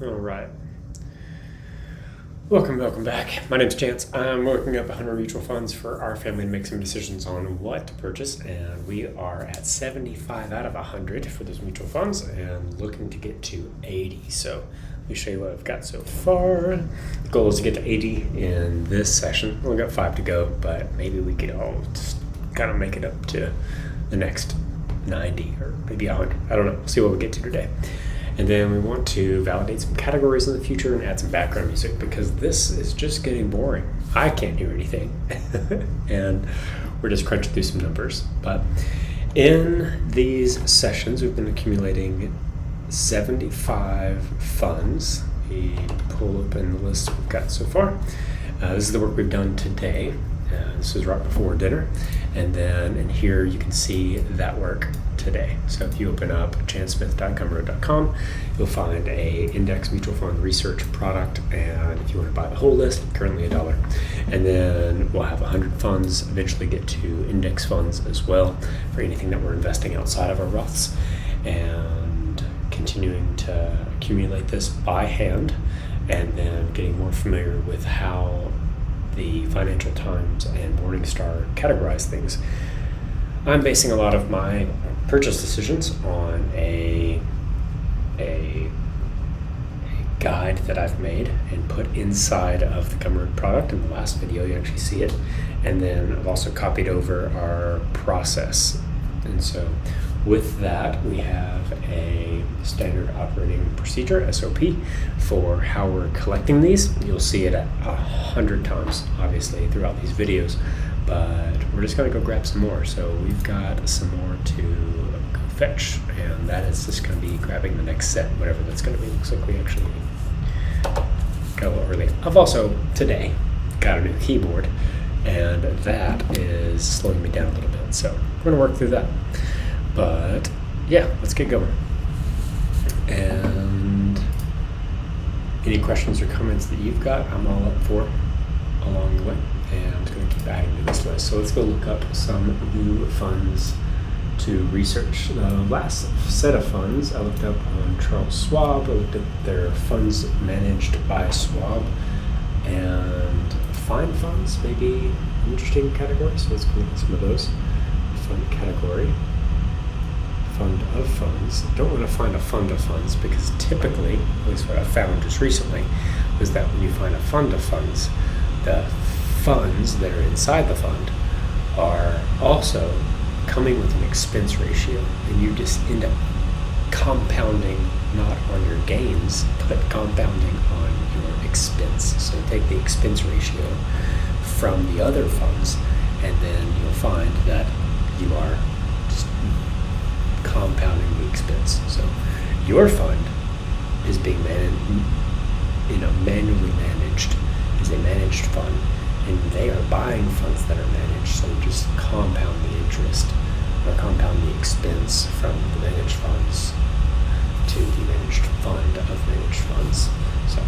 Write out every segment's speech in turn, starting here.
All right. Welcome back. My name's Chance. I'm working up 100 mutual funds for our family to make some decisions on what to purchase, and we are at 75 out of 100 for those mutual funds and looking to get to 80. So let me show you what I've got so far. The goal is to get to 80 in this session. We've only got 5 to go, but maybe we could all just kind of make it up to the next 90 or maybe 100. I don't know. We'll see what we get to today. And then we want to validate some categories in the future and add some background music because this is just getting boring. I can't hear anything. And we're just crunching through some numbers. But in these sessions, we've been accumulating 75 funds. We pull open the list we've got so far. This is the work we've done today. This was right before dinner. And then in here you can see that work today. So if you open up chancesmith.gumroad.com, you'll find a index mutual fund research product, and if you want to buy the whole list, currently $1. And then we'll have 100 funds, eventually get to index funds as well for anything that we're investing outside of our Roths, and continuing to accumulate this by hand, and then getting more familiar with how the Financial Times and Morningstar categorize things. I'm basing a lot of my purchase decisions on a guide that I've made and put inside of the Gumroad product. In the last video, you actually see it. And then I've also copied over our process. And so with that, we have a standard operating procedure, SOP, for how we're collecting these. You'll see it 100 times, obviously, throughout these videos, but we're just gonna go grab some more. So we've got some more to go fetch, and that is just gonna be grabbing the next set, whatever that's gonna be. Looks like we actually got a little early. I've also, today, got a new keyboard, and that is slowing me down a little bit. So we're gonna work through that. But yeah, let's get going. And any questions or comments that you've got, I'm all up for along the way. And I'm just going to keep adding to this list. So let's go look up some new funds to research. The last set of funds I looked up on Charles Schwab. I looked at their funds managed by Schwab, and find funds, maybe an interesting category. So let's go look at some of those. Fund category. Fund of funds. Don't want to find a fund of funds because typically, at least what I found just recently, was that when you find a fund of funds, the funds that are inside the fund are also coming with an expense ratio, and you just end up compounding not on your gains, but compounding on your expense. So take the expense ratio from the other funds, and then you'll find that you are just compounding the expense. So your fund is being manually managed, is a managed fund, and they are buying funds that are managed. So just compound the interest or compound the expense from the managed funds to the managed fund of managed funds. So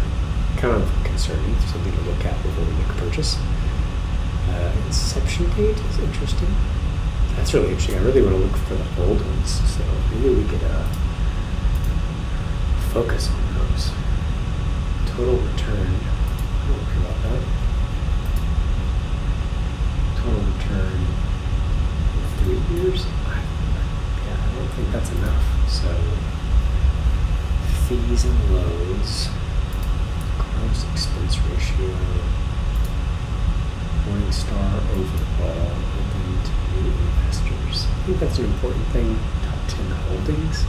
kind of concerning, something to look at before we make a purchase. Inception date is interesting. That's really interesting. I really want to look for the old ones, so maybe we could focus on those. Total return. I don't care about that. Total return in 3 years? I don't think that's enough. So fees and loads, gross expense ratio, Morningstar overall, open to new investors. I think that's an important thing. Top 10 holdings,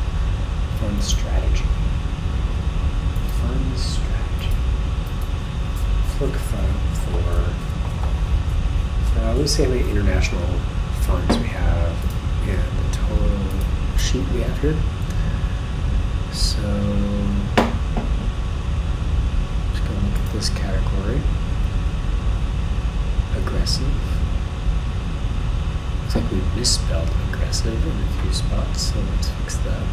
fund strategy. Fund strategy. Let's look for let's see how many international funds we have in the total sheet we have here. So let's go look at this category. Aggressive. Looks like we misspelled aggressive in a few spots, so let's fix that.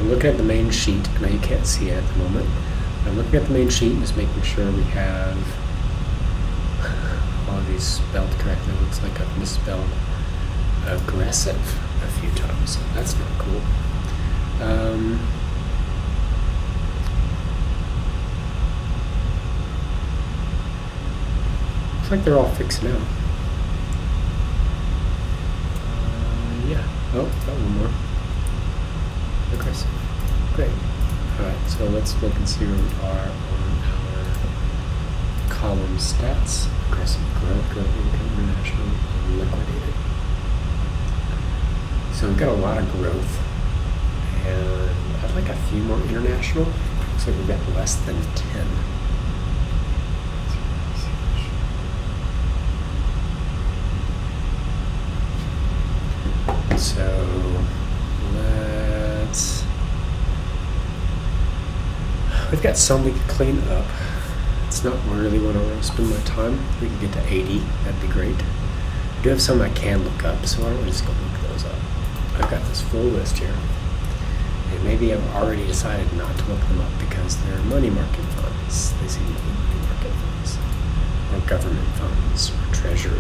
I'm looking at the main sheet. I know you can't see it at the moment. I'm looking at the main sheet and just making sure we have all of these spelled correctly. It looks like I've misspelled aggressive a few times, so that's not cool. Looks like they're all fixing out. Yeah. Oh, got one more. Aggressive. Great. Alright, so let's look and see where we are on our column stats. Aggressive growth, income, international, and liquidated. So we've got a lot of growth, and I'd like a few more international. Looks like we've got less than 10. So we've got some we could clean up. It's not really what I want to spend my time. We could get to 80, that'd be great. I do have some I can look up, so why don't we just go look those up. I've got this full list here. And maybe I've already decided not to look them up because they're money market funds. They seem to be money market funds. Or government funds, or treasury.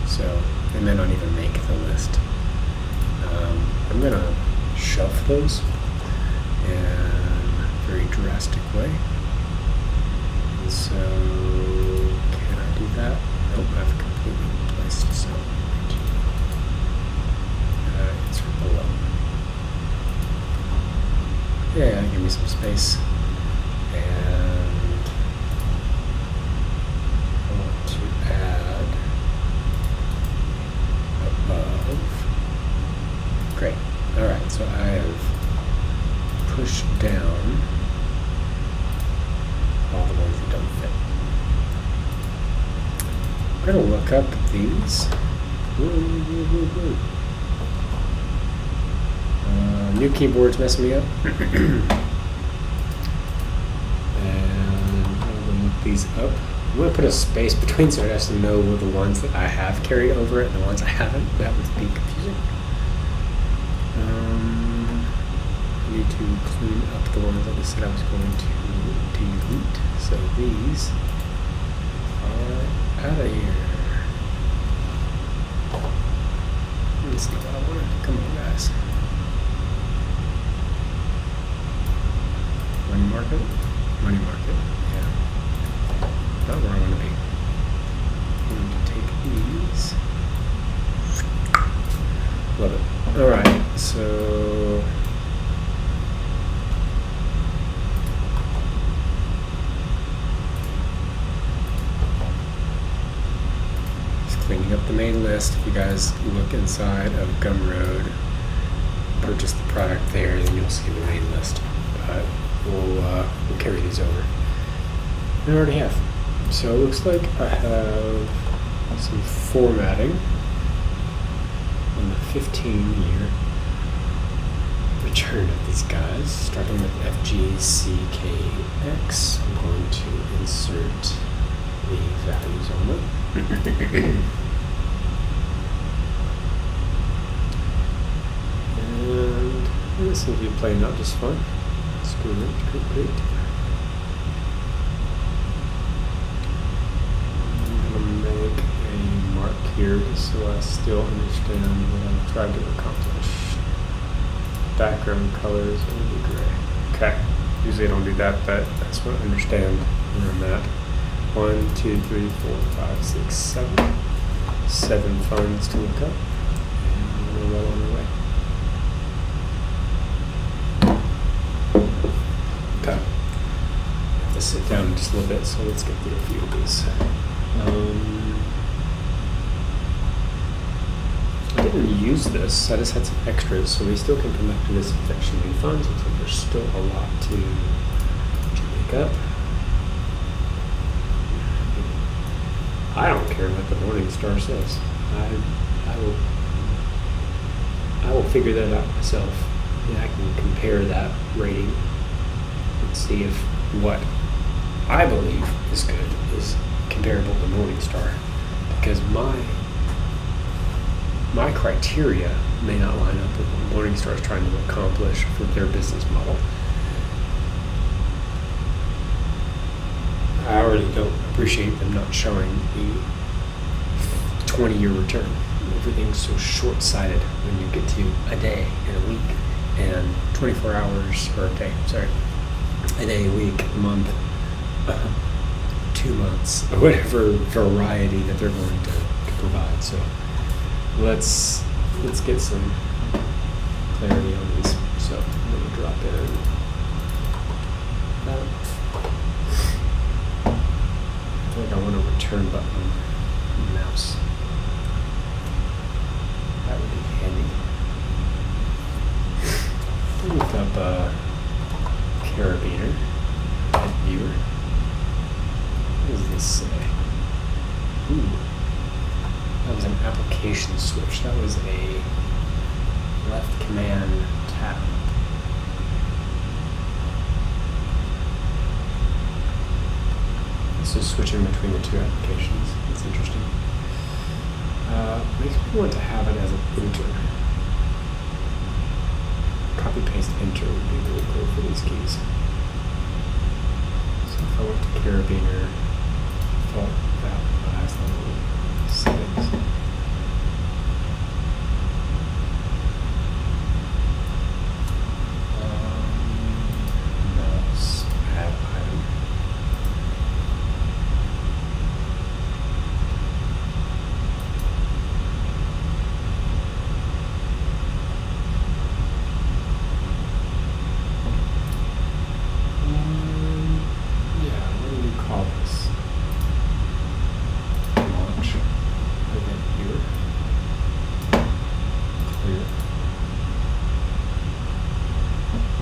So they may not even make the list. I'm going to shelf those in a very drastic way. And so, can I do that? Nope, I've completely replaced so. Insert below. Yeah, give me some space. And I want to add above. Great. Alright, so I have pushed down all the ones that don't fit. I'm going to look up these. New keyboard's messing me up. And I'm going to look these up. I'm going to put a space between so it has to know the ones that I have carried over and the ones I haven't. That would be confusing. I need to clean up the ones I just said I was going to delete. So these are out of here. That's not what I wanted. Come on, guys. Money market? Money market, yeah. Not where I want to be. I'm going to take these. Love it. Alright, so just cleaning up the main list. If you guys look inside of Gumroad, purchase the product there, then you'll see the main list. But we'll carry these over. I already have. So it looks like I have some formatting on the 15-year return of these guys, starting with FGCKX. I'm going to insert the values on them. And this seems to be playing out just fine. It's great. Here just so I still understand what I'm trying to accomplish. Background colors will be gray. Okay. Usually I don't do that, but that's what I understand where I'm at. 1, 2, 3, 4, 5, 6, 7. 7 funds to look up. And we're well on our way. Okay. I have to sit down just a little bit, so let's get through a few of these. I didn't use this, I just had some extras, so we still can come back to this infection new funds. Looks like there's still a lot to make up. I don't care what the Morningstar says. I will figure that out myself. And I can compare that rating and see if what I believe is good is comparable to Morningstar. Because my my criteria may not line up with what Morningstar is trying to accomplish for their business model. I already don't appreciate them not showing the 20-year return. Everything's so short-sighted when you get to a day and a week and 24 hours, or a day, sorry, a day, a week, a month, 2 months, whatever variety that they're going to provide. So let's get some clarity on these. So I'm going to drop in that. I feel like I want a return button on the mouse. That would be handy. Look up Carabiner at viewer. What does this say? Ooh, that was an application switch. That was a left command tab. This is switching between the two applications. That's interesting. Makes me want to have it as an enter. Copy paste enter would be really cool for these keys. So if I went to Carabiner, default last level settings. Mouse add item.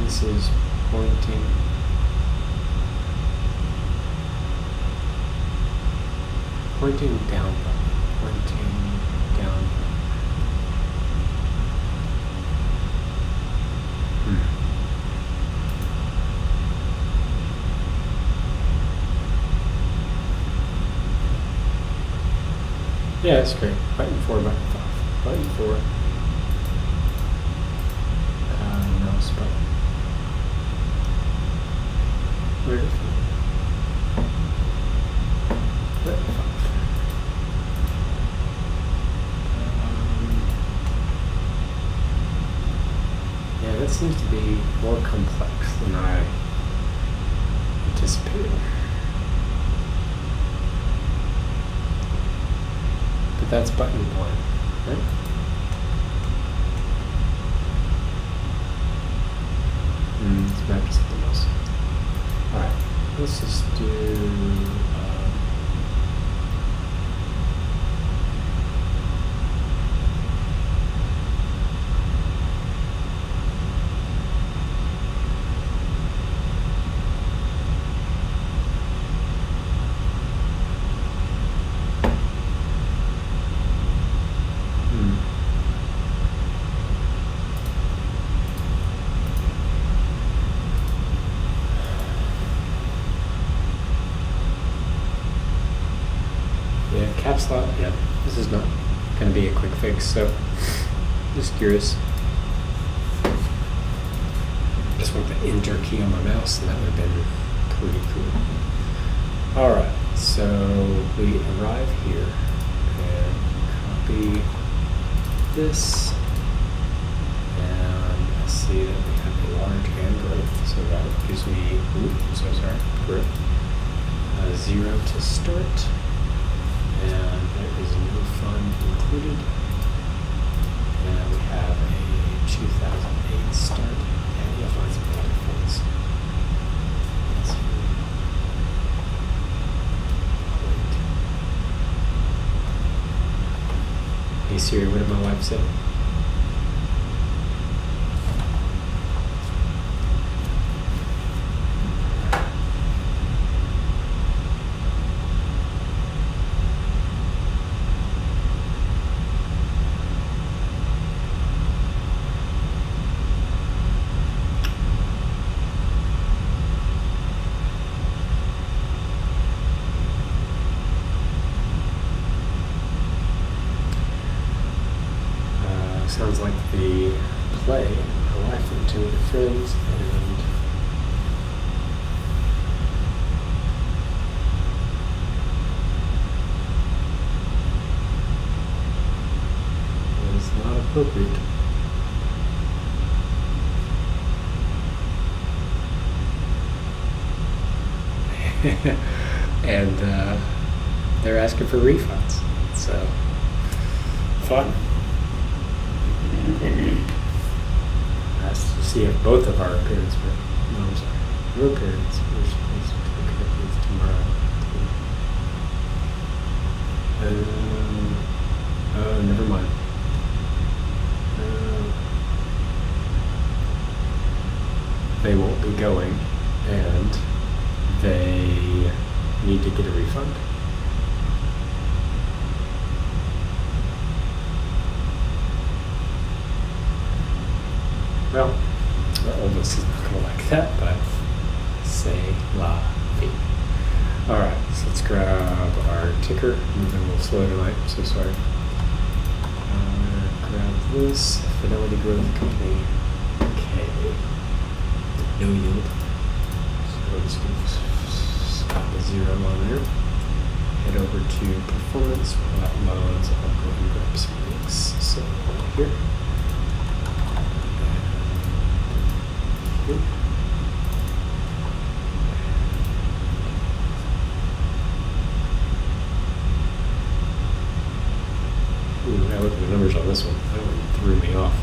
This is pointing down button, pointing down button. Yeah, that's great. Button 4, button 5. Button 4. Mouse button. Where is it? Button 5. Yeah, that seems to be more complex than I anticipated. But that's button 1, right? Let's map to something else. Alright, let's just do caps lock. Yeah, this is not going to be a quick fix, so just curious. Just want the enter key on my mouse, and that would have been pretty cool. Alright, so we arrive here and copy this, and I see that we have a large hand growth, so that gives me, growth, 0 to start. And there is no fund included. And we have a 2008 start. And you'll find some other funds. That's great. Hey Siri, what did my wife say? the play my wife went to with her friends, and it was not appropriate. And they're asking for refunds. So fun. Asked to see if both of our parents were. No, I'm sorry. Your parents were supposed to pick up with tomorrow. Never mind. They won't be going, and they need to get a refund. Well, our oldest is not going to like that, but c'est la vie. Alright, so let's grab our ticker. Moving a little slow tonight, I'm so sorry. Grab this. Fidelity Growth Company. Okay. No yield. So we're just going to stop a 0 on there. Head over to performance without loans. I'll go ahead and grab some links. So here. Ooh, I look at the numbers on this one. That one threw me off.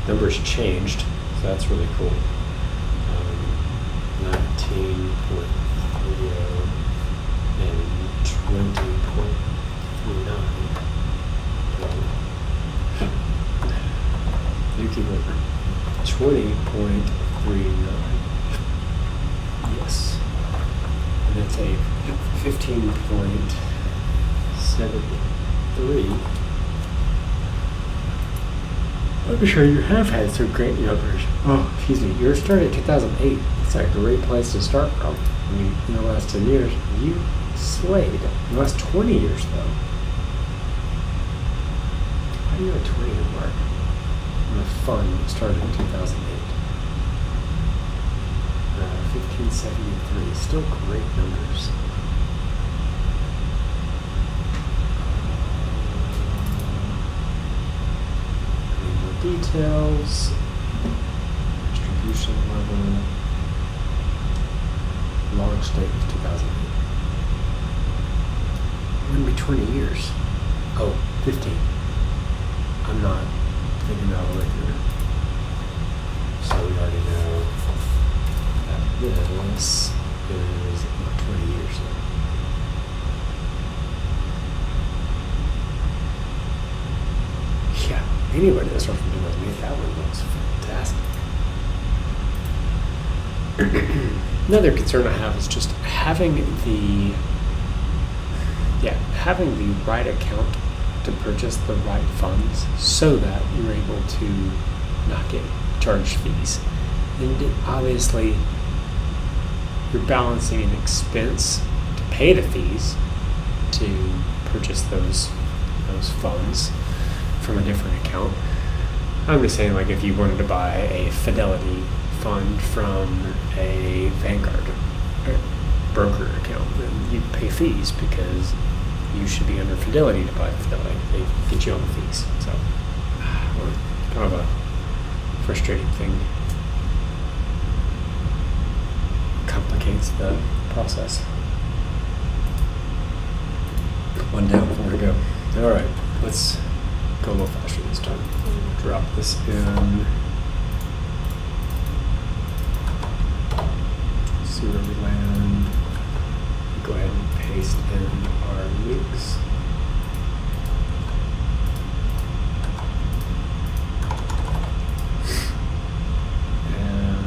Numbers changed, so that's really cool. 19.30 and 20.39. You keep over. 20.39. Yes. And that's a 15.73. I'm sure you have had some great numbers. Oh, excuse me. Yours started in 2008. It's a great place to start from. I mean, in the last 10 years, you slayed. In the last 20 years, though. How do you have a 20-year mark on a fund that started in 2008? 1573. Still great numbers. Details, distribution level, launch date of 2008. It wouldn't be 20 years. Oh, 15. I'm not thinking that all the way through. So we already know that this is about 20 years now. Yeah. Anybody that's from 2008, that one looks fantastic. Another concern I have is just having the right account to purchase the right funds so that you're able to not get charged fees. And obviously, you're balancing an expense to pay the fees to purchase those funds from a different account. I'm just saying, like, if you wanted to buy a Fidelity fund from a Vanguard broker account, then you'd pay fees because you should be under Fidelity to buy Fidelity. They get you on the fees. So, kind of a frustrating thing. Complicates the process. One down, 4 to go. All right, let's go a little faster this time. Drop this in. See where we land. Go ahead and paste in our links. And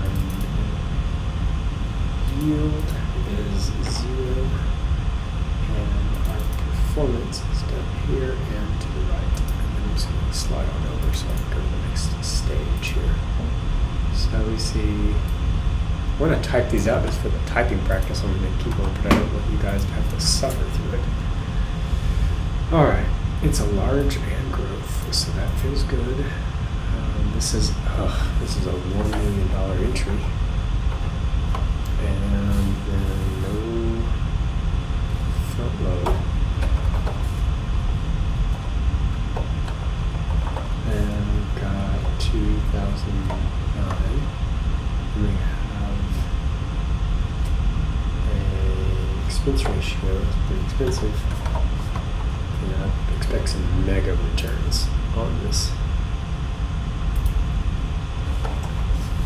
yield is 0. And our performance is down here and to the right. I'm just going to slide on over so I can go to the next stage here. So we see, I want to type these out just for the typing practice on the keyboard, but I don't want you guys to have to suffer through it. All right, It's a large and growth, so that feels good. This is a $1 million entry, and then no front load. And we've got 2009. And we have a expense ratio. It's pretty expensive. And I expect some mega returns on this.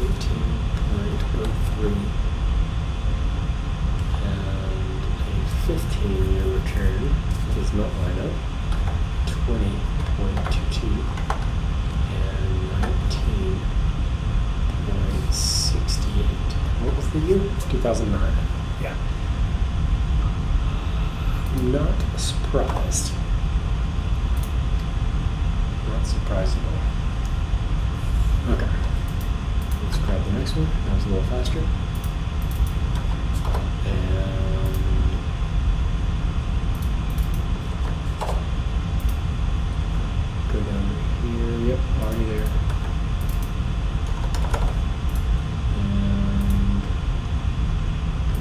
18.03. And a 15-year return does not line up. 20.22 and 19.68. What was the year? 2009. Yeah. Not surprised. Not surprised at all. Okay. Let's grab the next one. That was a little faster. And go down here. Yep, already there. And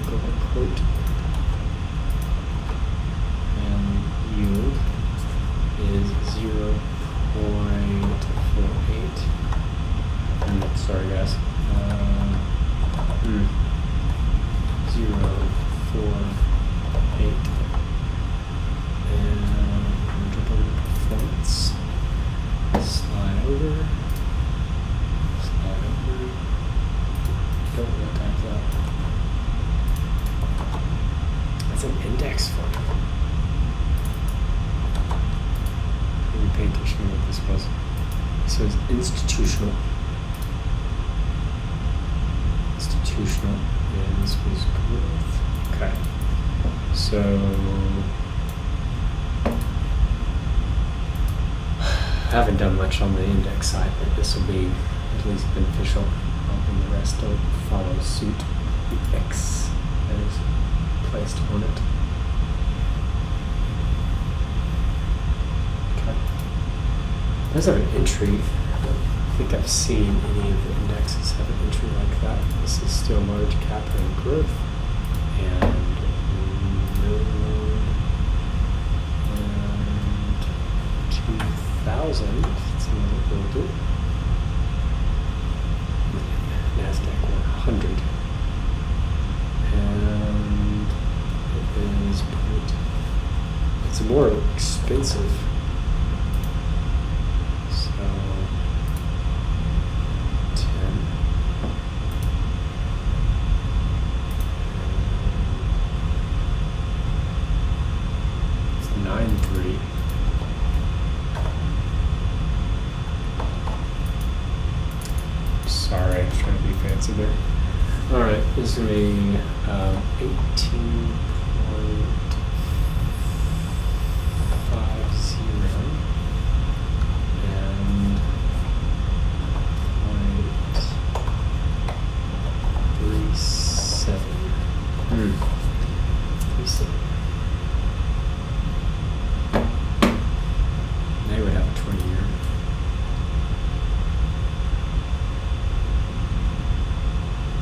go to quote. And yield is 0.48. Sorry guys. 0.48. And jump over to performance. Slide over. Don't know what time's up. That's an index fund. Let me pay attention to what this was. So it's institutional. Institutional, and this was growth. Okay. So I haven't done much on the index side, but this will be at least beneficial. Hoping the rest don't follow suit. The X that is placed on it. Okay. Does have an entry. I don't think I've seen any of the indexes have an entry like that. This is still large cap and growth. And no and 2000. It's another older. NASDAQ 100. And it is it's more expensive. So 10. It's 9.3. Sorry, I was trying to be fancy there. All right, this is going to be 18.50 and 0.37. 37. They would have a 20-year.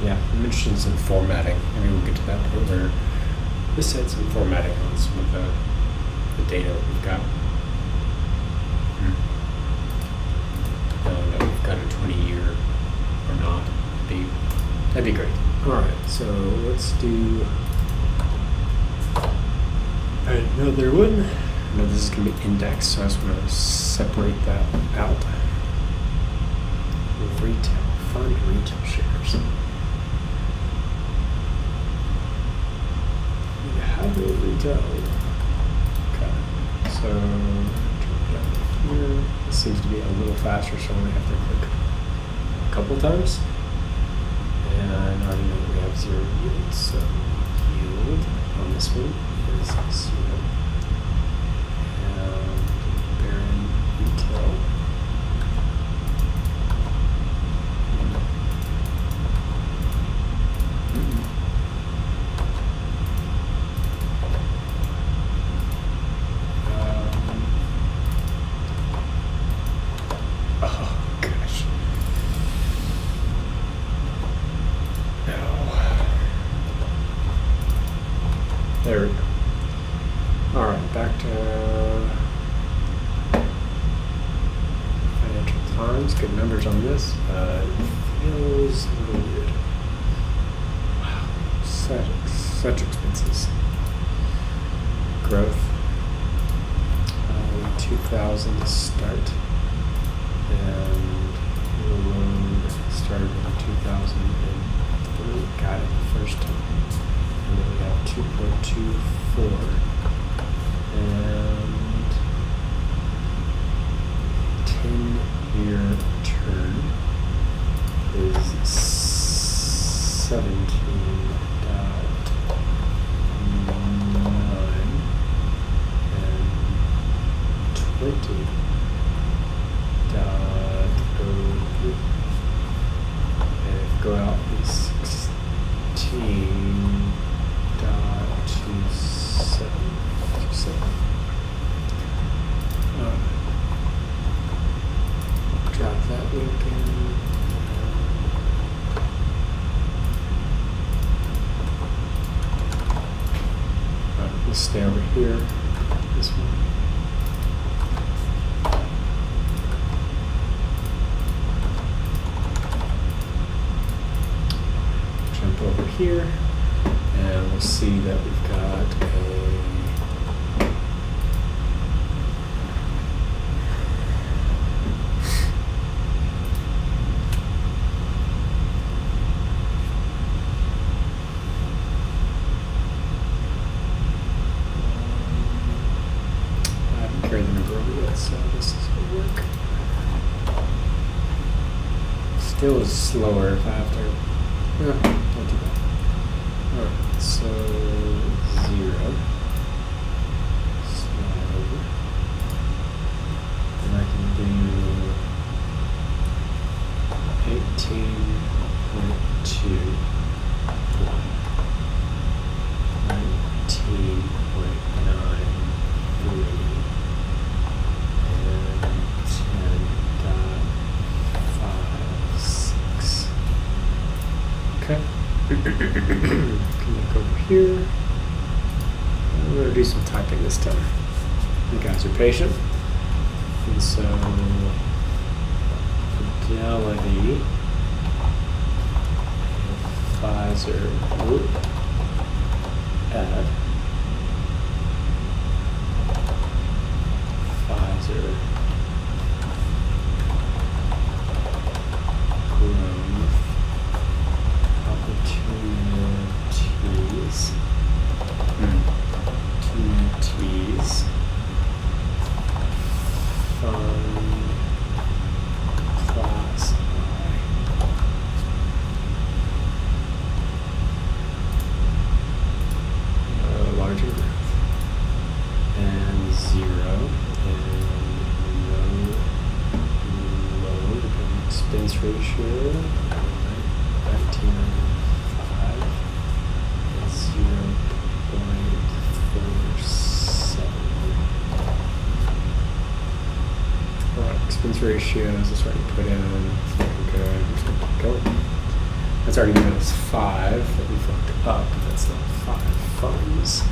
Yeah, I'm interested in some formatting. Maybe we'll get to that point where this had some formatting on some of the data that we've got. No, we've got a 20-year or not. That'd be great. All right, so let's do another one. No, this is going to be index, so I just want to separate that out. Retail, fund retail shares. How do retail? Okay, so jump down here. This seems to be a little faster, so I only have to click a couple times. And I already know that we have 0 yield, so yield on this one is 0. And Baron retail. There we go. All right, back to Financial Times. Good numbers on this, but it feels a little weird. Wow, such expenses. Growth. 2,000 to start, and the loan started in 2003. Got it the first time, and then we have 2.24, and 10-year term is 17.9. 20.03, and if go out is 16.27. Drop that link in. Let's stay over here. This one. Over here, and we'll see that we've got a I haven't carried the number over yet, so this is going to work. Still is slower if I have to. Not too bad. Alright, so 0. Slide over. And I can do 18.2. 19.93. And 10.56. Okay. Come back over here. I'm going to do some typing this time. You guys are patient. And so, Fidelity, Pfizer, add, Pfizer, growth, opportunities, fund, class I, larger growth, and 0, and low expense ratio, 1995, and 0.47. Expense ratios, let's already put in, it's looking good, I'm just going to keep going. That's already minus 5 that we fucked up, but that's not 5 funds.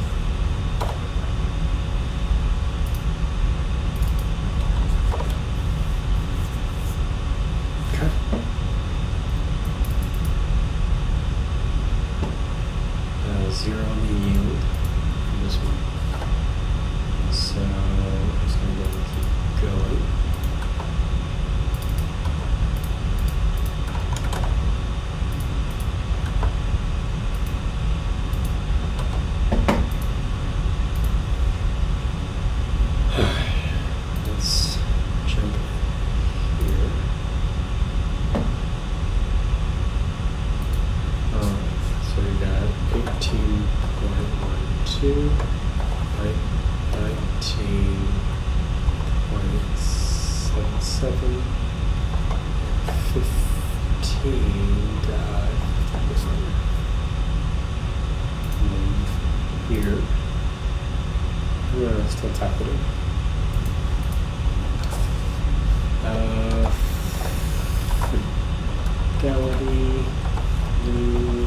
Okay. 0 on the yield for this one. So I'm just going to keep going. Let's jump here. So we got 18.12, right? 19.77, 15 dive. This one. And then here. Still tap it in. Fidelity, new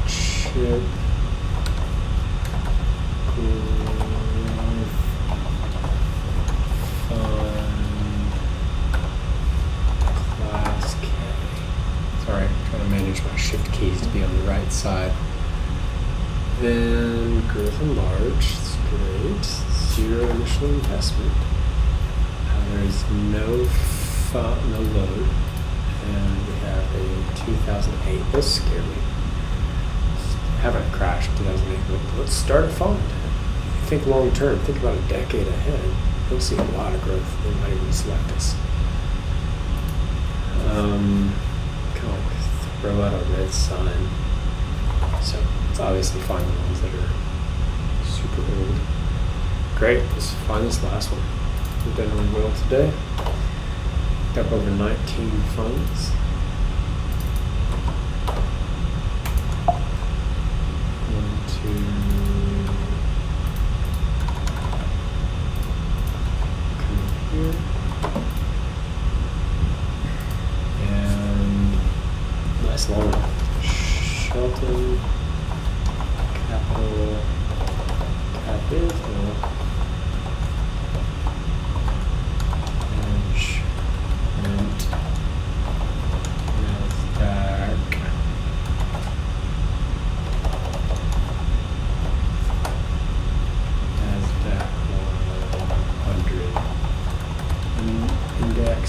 chip, Class K. Sorry, I'm trying to manage my shift keys to be on the right side. Then growth and large, that's great. Zero initial investment. There's no load. And we have a 2008. Those scare me. Haven't crashed in 2008, but let's start a fund. Think long term, think about a decade ahead. You'll see a lot of growth. They might even select us. Kind of like throw out a red sign. So it's obviously find the ones that are super old. Great, let's find this last one. We've done really well today. Picked up over 19 funds. Here. And nice long one. Shelton, Capital, Edge, Rent, NASDAQ, NASDAQ 100. Index,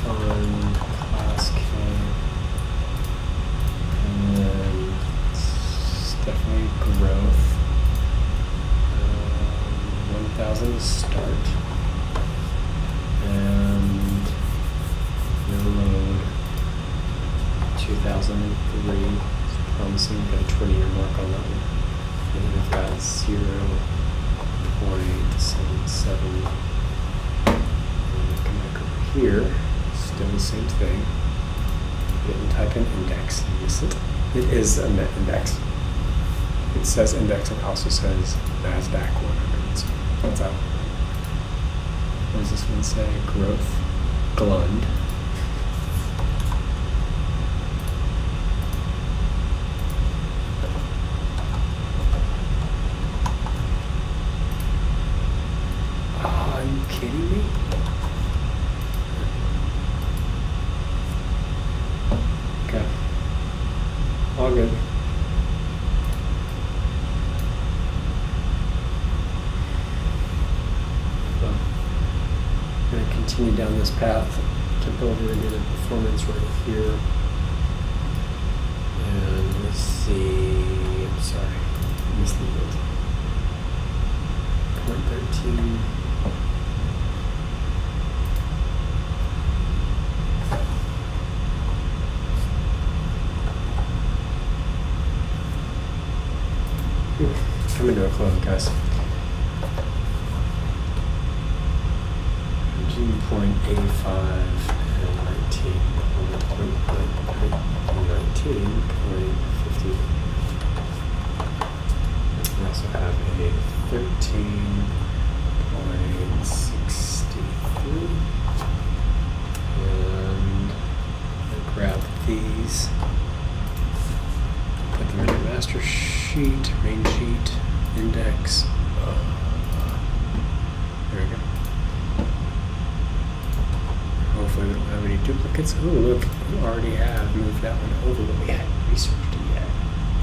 fund, class K, and then it's definitely growth. 1,000 to start, and no load. 2003, it's promising. Got a 20-year mark on that one, and then we've got 0.77. Come back over here, still the same thing. Didn't type in index, miss it. It is a net index. It says index and also says NASDAQ 100. So that's out. What does this one say? Growth. Glund. Are you kidding me? Okay. All good. So, I'm going to continue down this path, jump over into the performance right here. And let's see. I'm sorry. I missed the yield. 0.13. Coming to a close, guys. 19.85 and 19.50. We also have a 13.63. And I'll grab these. Put them in your master sheet, main sheet, index. There we go. Hopefully we don't have any duplicates. Oh, look, we already have moved that one over, but we hadn't researched it yet.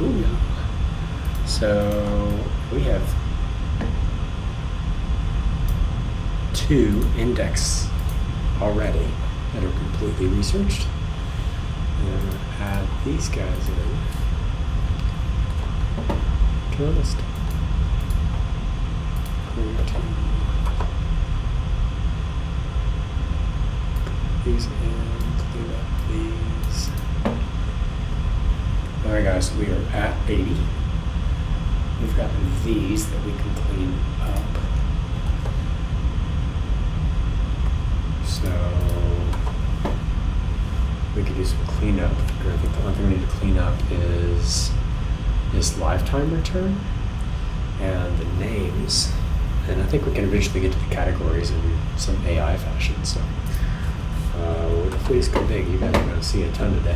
Ooh, yeah. So we have 2 index already that are completely researched. And I'm going to add these guys in. Honest. These and clean up these. Alright guys, we are at 80. We've got these that we can clean up. So we could do some cleanup. I think the only thing we need to clean up is this lifetime return and the names, and I think we can eventually get to the categories in some AI fashion. So if these go big, you guys are going to see a ton today.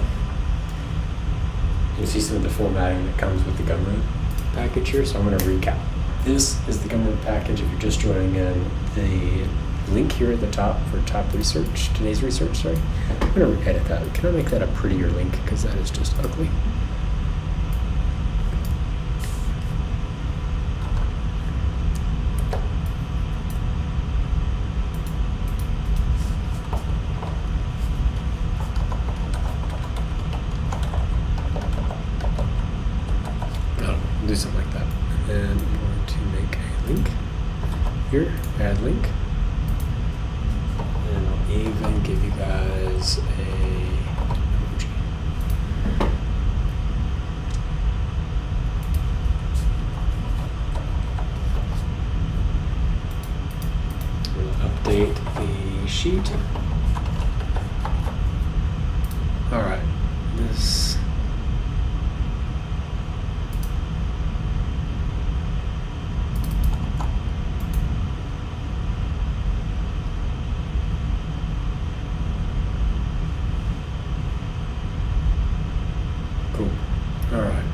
You see some of the formatting that comes with the Gumroad. package here, so I'm going to recap. This is the government package. If you're just joining in, the link here at the top for top research, today's research, sorry. I'm going to edit that. Can I make that a prettier link, because that is just ugly? Do something like that. And I'm going to make a link here, add link. And I'll even give you guys a emoji. We'll update the sheet. All right, this. Cool. All right.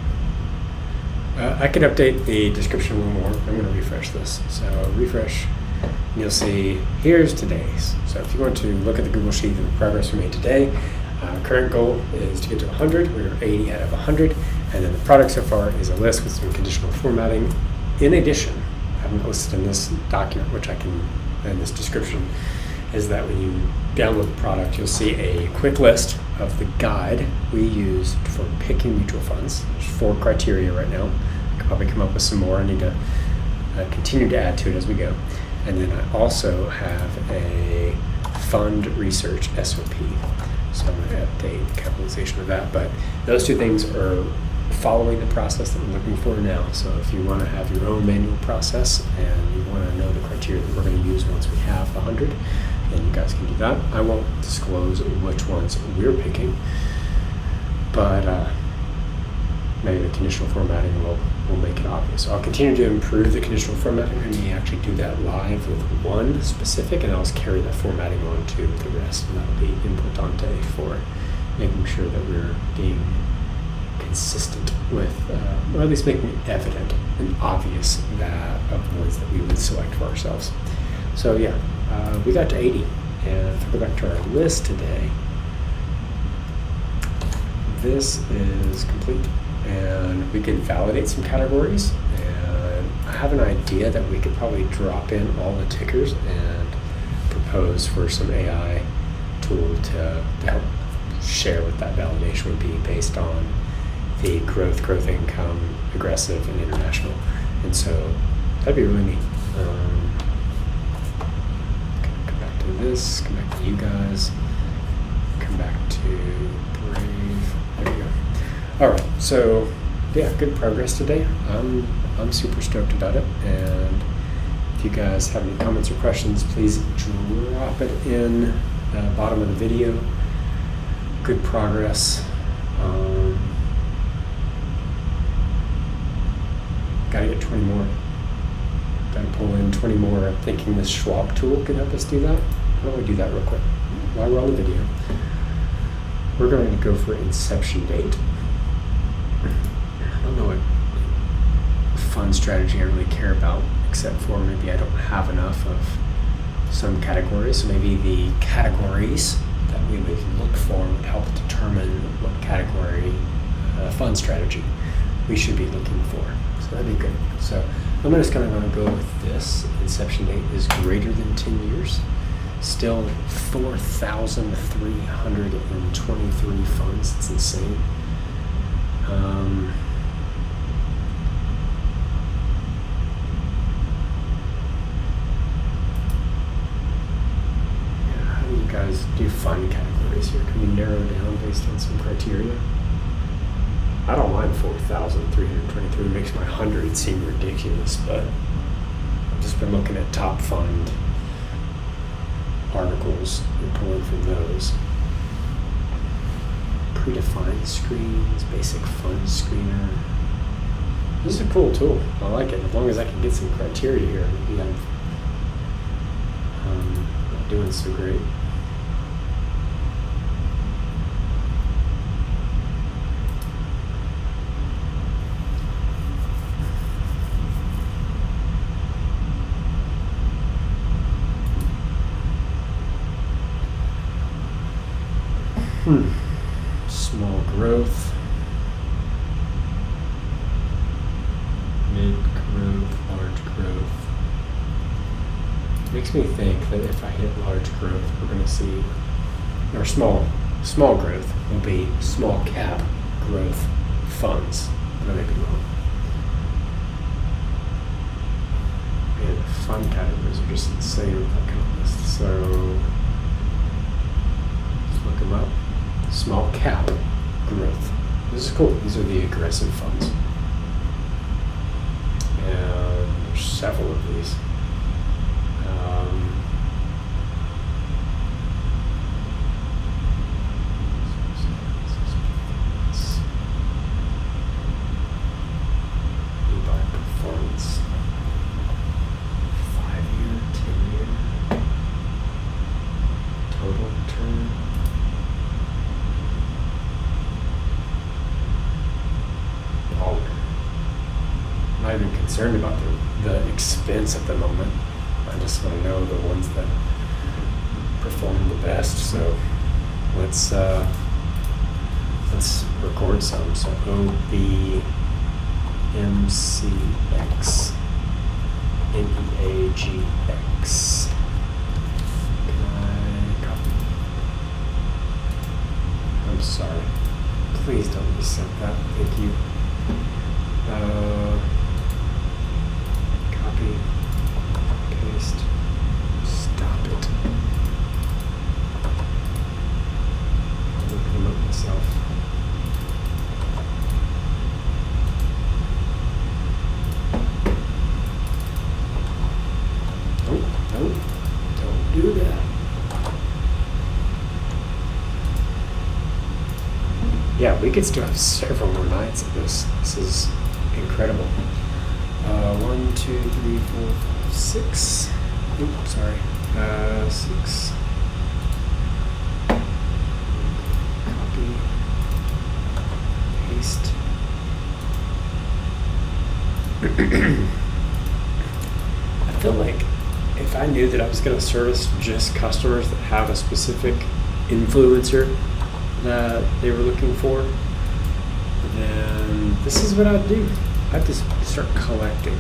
I can update the description a little more. I'm going to refresh this. So refresh, and you'll see here's today's. So if you want to look at the Google Sheet and the progress we made today, current goal is to get to 100. We're 80 out of 100. And then the product so far is a list with some conditional formatting. In addition, I haven't listed in this document, which I can, in this description, is that when you download the product, you'll see a quick list of the guide we use for picking mutual funds. There's 4 criteria right now. I could probably come up with some more. I need to continue to add to it as we go. And then I also have a fund research SOP. So I'm going to update the capitalization of that. But those 2 things are following the process that we're looking for now. So if you want to have your own manual process and you want to know the criteria that we're going to use once we have 100, then you guys can do that. I won't disclose which ones we're picking, but maybe the conditional formatting will make it obvious. So I'll continue to improve the conditional formatting, and we actually do that live with one specific, and I'll just carry that formatting on to the rest, and that'll be importante for making sure that we're being consistent with, or at least making it evident and obvious that of the ones that we would select for ourselves. So yeah, we got to 80, and if I go back to our list today, this is complete, and we can validate some categories, and I have an idea that we could probably drop in all the tickers and propose for some AI tool to help share what that validation would be based on the growth income, aggressive, and international. And so that'd be really neat. Come back to this, come back to you guys, come back to Brave. There we go. All right, so yeah, good progress today. I'm super stoked about it. And if you guys have any comments or questions, please drop it in the bottom of the video. Good progress. Got to get 20 more. Got to pull in 20 more. I'm thinking this Schwab tool could help us do that. Why don't we do that real quick while we're on the video? We're going to go for inception date. I don't know what fund strategy I really care about, except for maybe I don't have enough of some categories. So maybe the categories that we would look for would help determine what category fund strategy we should be looking for. So that'd be good. So I'm just kind of going to go with this. Inception date is greater than 10 years. Still 4,323 funds. It's insane. How do you guys do fund categories here? Can we narrow down based on some criteria? I don't mind 4,323. It makes my 100 seem ridiculous, but I've just been looking at top fund articles and pulling from those. Predefined screens, basic fund screener. This is a cool tool. I like it. As long as I can get some criteria here, maybe I'm not doing so great. makes me think that if I hit large growth, we're going to see, or small growth will be small cap growth funds. But I may be wrong. And the fund categories are just insane with that kind of list. So let's look them up. Small cap growth. This is cool. These are the aggressive funds. And there's several of these. By performance. 5-year, 10-year, total return. All I'm not even concerned about the expense at the moment. I just want to know the ones that perform the best. So let's record some. So OBMCX NEAGX. Can I copy? I'm sorry. Please don't resend that. Thank you. Copy, paste, stop it. I'm looking them up myself. Nope, don't do that. Yeah, we could still have several more nights of this. This is incredible. 1, 2, 3, 4, 5, 6. Oops, sorry. 6. Copy. Paste. I feel like if I knew that I was going to service just customers that have a specific influencer that they were looking for, then this is what I'd do. I'd just start collecting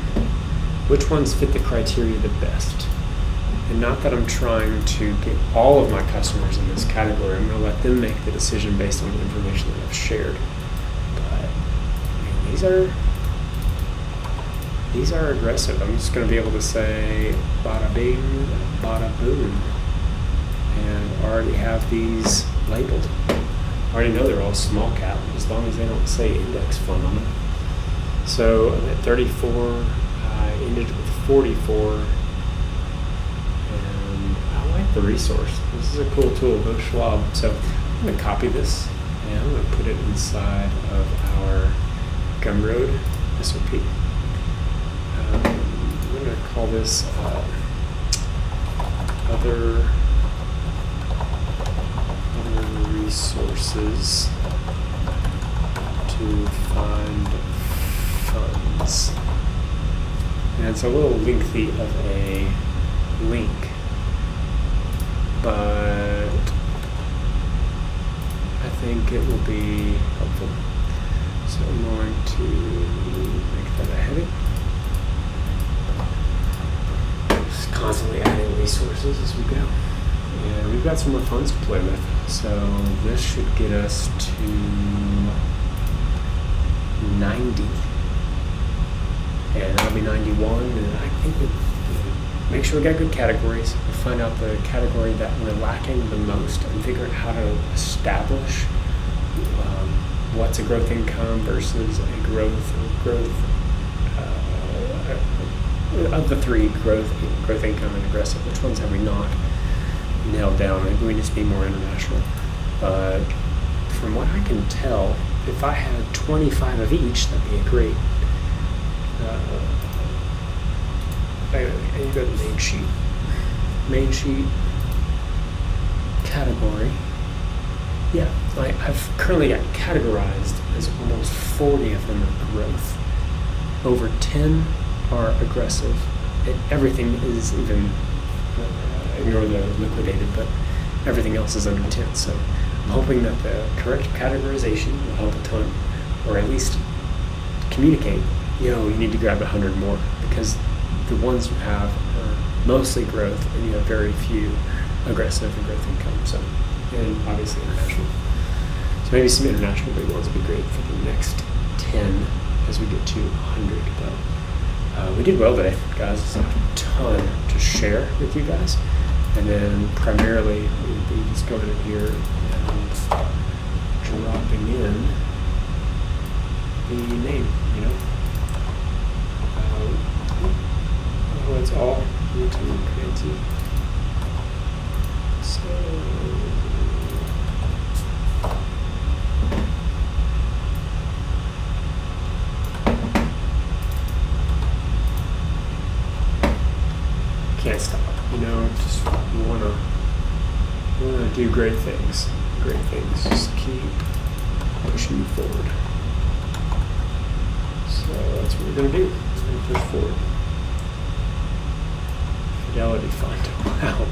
which ones fit the criteria the best. And not that I'm trying to get all of my customers in this category. I'm going to let them make the decision based on the information that I've shared. But I mean, these are aggressive. I'm just going to be able to say bada bing, bada boom, and already have these labeled. I already know they're all small cap, as long as they don't say index fund on them. So I'm at 34, I ended with 44, and I like the resource. This is a cool tool, go Schwab. So I'm going to copy this, and I'm going to put it inside of our Gumroad SOP. I'm going to call this other resources to find funds. And it's a little lengthy of a link, but I think it will be helpful. So I'm going to make that a heading. Just constantly adding resources as we go. And we've got some more funds to play with. So this should get us to 90. And that'll be 91. And I think that make sure we got good categories. We'll find out the category that we're lacking the most and figure out how to establish what's a growth income versus a growth of the three, growth income, and aggressive. Which ones have we not nailed down? Maybe we just need more international. But from what I can tell, if I had 25 of each, that'd be a great. And you go to the main sheet category. Yeah, I've currently got categorized as almost 40 of them are growth. Over 10 are aggressive, and everything is even. Ignore the liquidated, but everything else is under 10. So I'm hoping that the correct categorization will help a ton, or at least communicate, you need to grab 100 more, because the ones you have are mostly growth, and you have very few aggressive and growth income. So, and obviously international. So maybe some international big ones would be great for the next 10 as we get to 100. But we did well today, guys. There's a ton to share with you guys. And then primarily, we just go in here and dropping in the name, you know. Oh, it's all YouTube fancy. So can't stop, you know. Just you wanna do great things. Just keep pushing you forward. So that's what we're gonna do. We're gonna push forward. Fidelity Fund. Wow.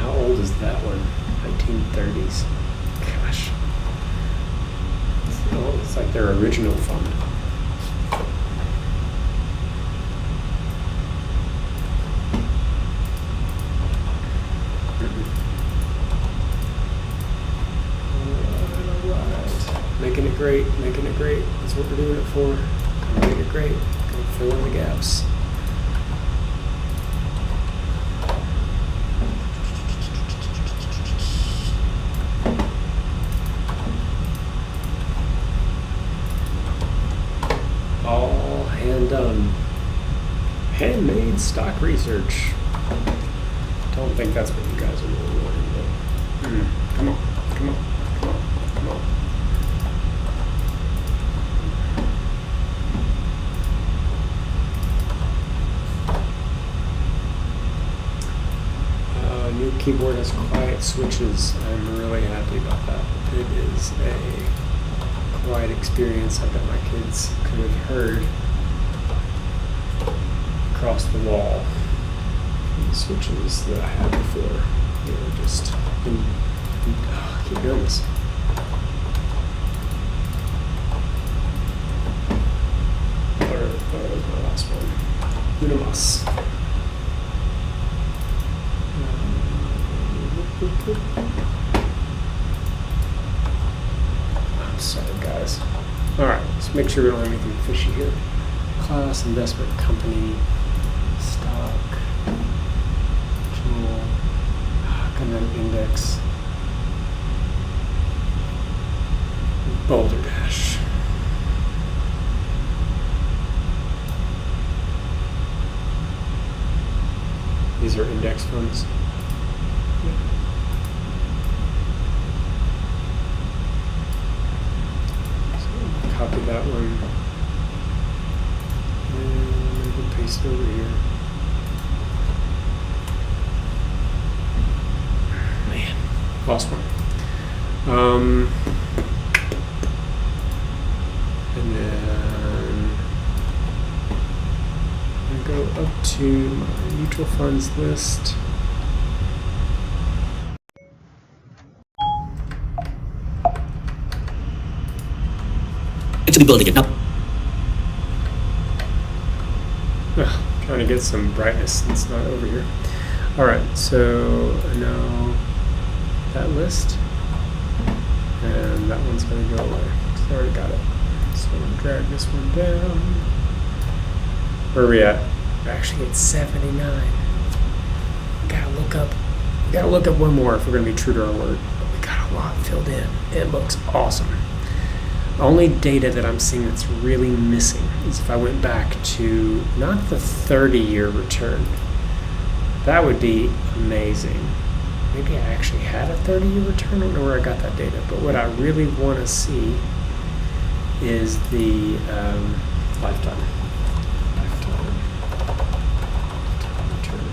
How old is that one? 1930s. Gosh. It's like their original fund. Alright. Making it great. That's what we're doing it for. Gonna make it great. Gonna fill in the gaps. All hand done. Handmade stock research. Don't think that's what you guys are really wanting, but come on. New keyboard has quiet switches. I'm really happy about that. It is a quiet experience. I bet my kids could have heard across the wall the switches that I had before. They were just I keep doing this. Where was my last one? Unimas. I'm sorry, guys. Alright, let's make sure we don't have anything fishy here. Class, investment company, stock, tool, kinetic index, Boulder Dash. These are index funds. Copy that one, and I'm going to paste it over here. Man, lost one. And then I'm going to go up to my mutual funds list. To be building it now. Trying to get some brightness. It's not over here. All right, so I know that list, and that one's going to go away. So I already got it. So I'm going to drag this one down. Where are we at? We're actually at 79. We gotta look up one more if we're going to be true to our word. But we got a lot filled in. It looks awesome. The only data that I'm seeing that's really missing is if I went back to not the 30-year return. That would be amazing. Maybe I actually had a 30-year return. I don't know where I got that data. But what I really want to see is the lifetime return.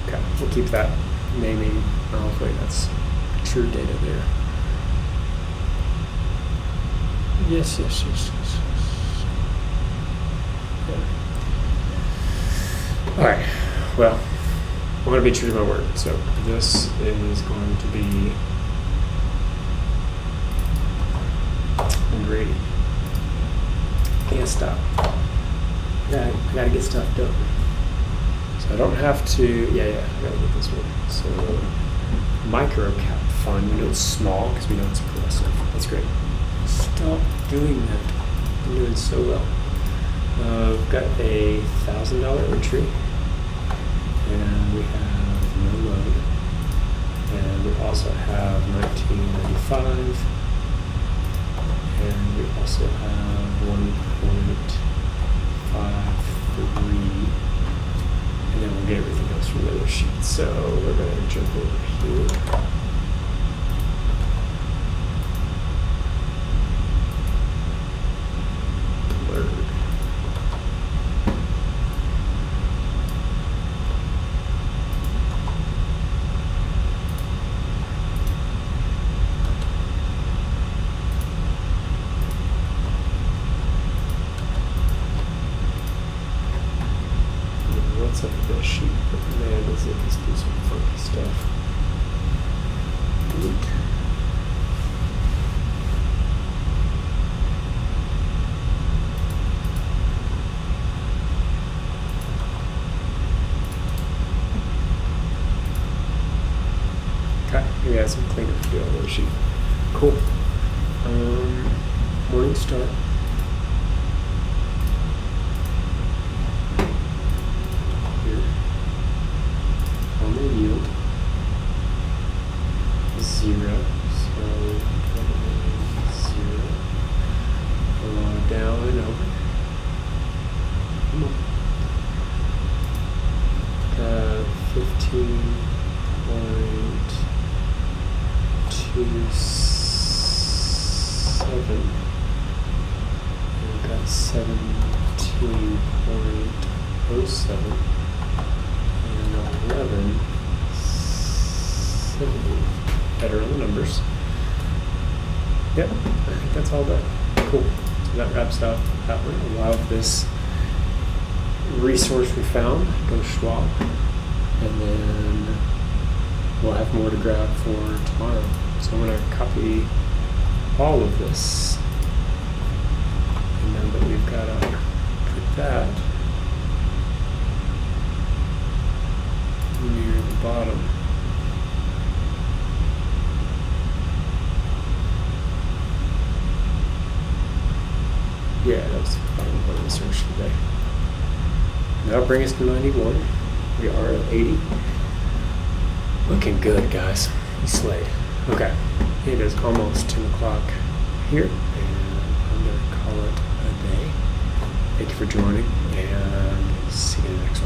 Okay, we'll keep that naming. Hopefully that's true data there. Yes. Yeah. All right. Well, I want to be true to my word. So this is going to be Grady. Can't stop. I gotta get stuff done. So I don't have to, I gotta get this one. So micro cap fund, we know it's small because we know it's aggressive. That's great. Stop doing that. I'm doing so well. We've got a $1,000 entry, and we have no load, and we also have 1995, and we also have 1.53, and then we'll get everything else from the other sheet. So we're going to jump over here. What's up with that sheet? But man, does it just do some funky stuff. Delete. Okay, maybe I have some cleanup to do on the sheet. Cool. Morning start. Yield 0, so 0, down and over. Come on. 15.27. We've got 17.07 and 11. Better on the numbers. Yep, I think that's all done. Cool. So that wraps up that one. A lot of this resource we found, go Schwab, and then we'll have more to grab for tomorrow. So I'm going to copy all of this, and then but we've got to put that near the bottom. Yeah, that was the final part of the search today. That'll bring us to 91. We are at 80. Looking good, guys. We slayed. Okay, it is almost 10 o'clock here, and I'm going to call it a day. Thank you for joining, and see you next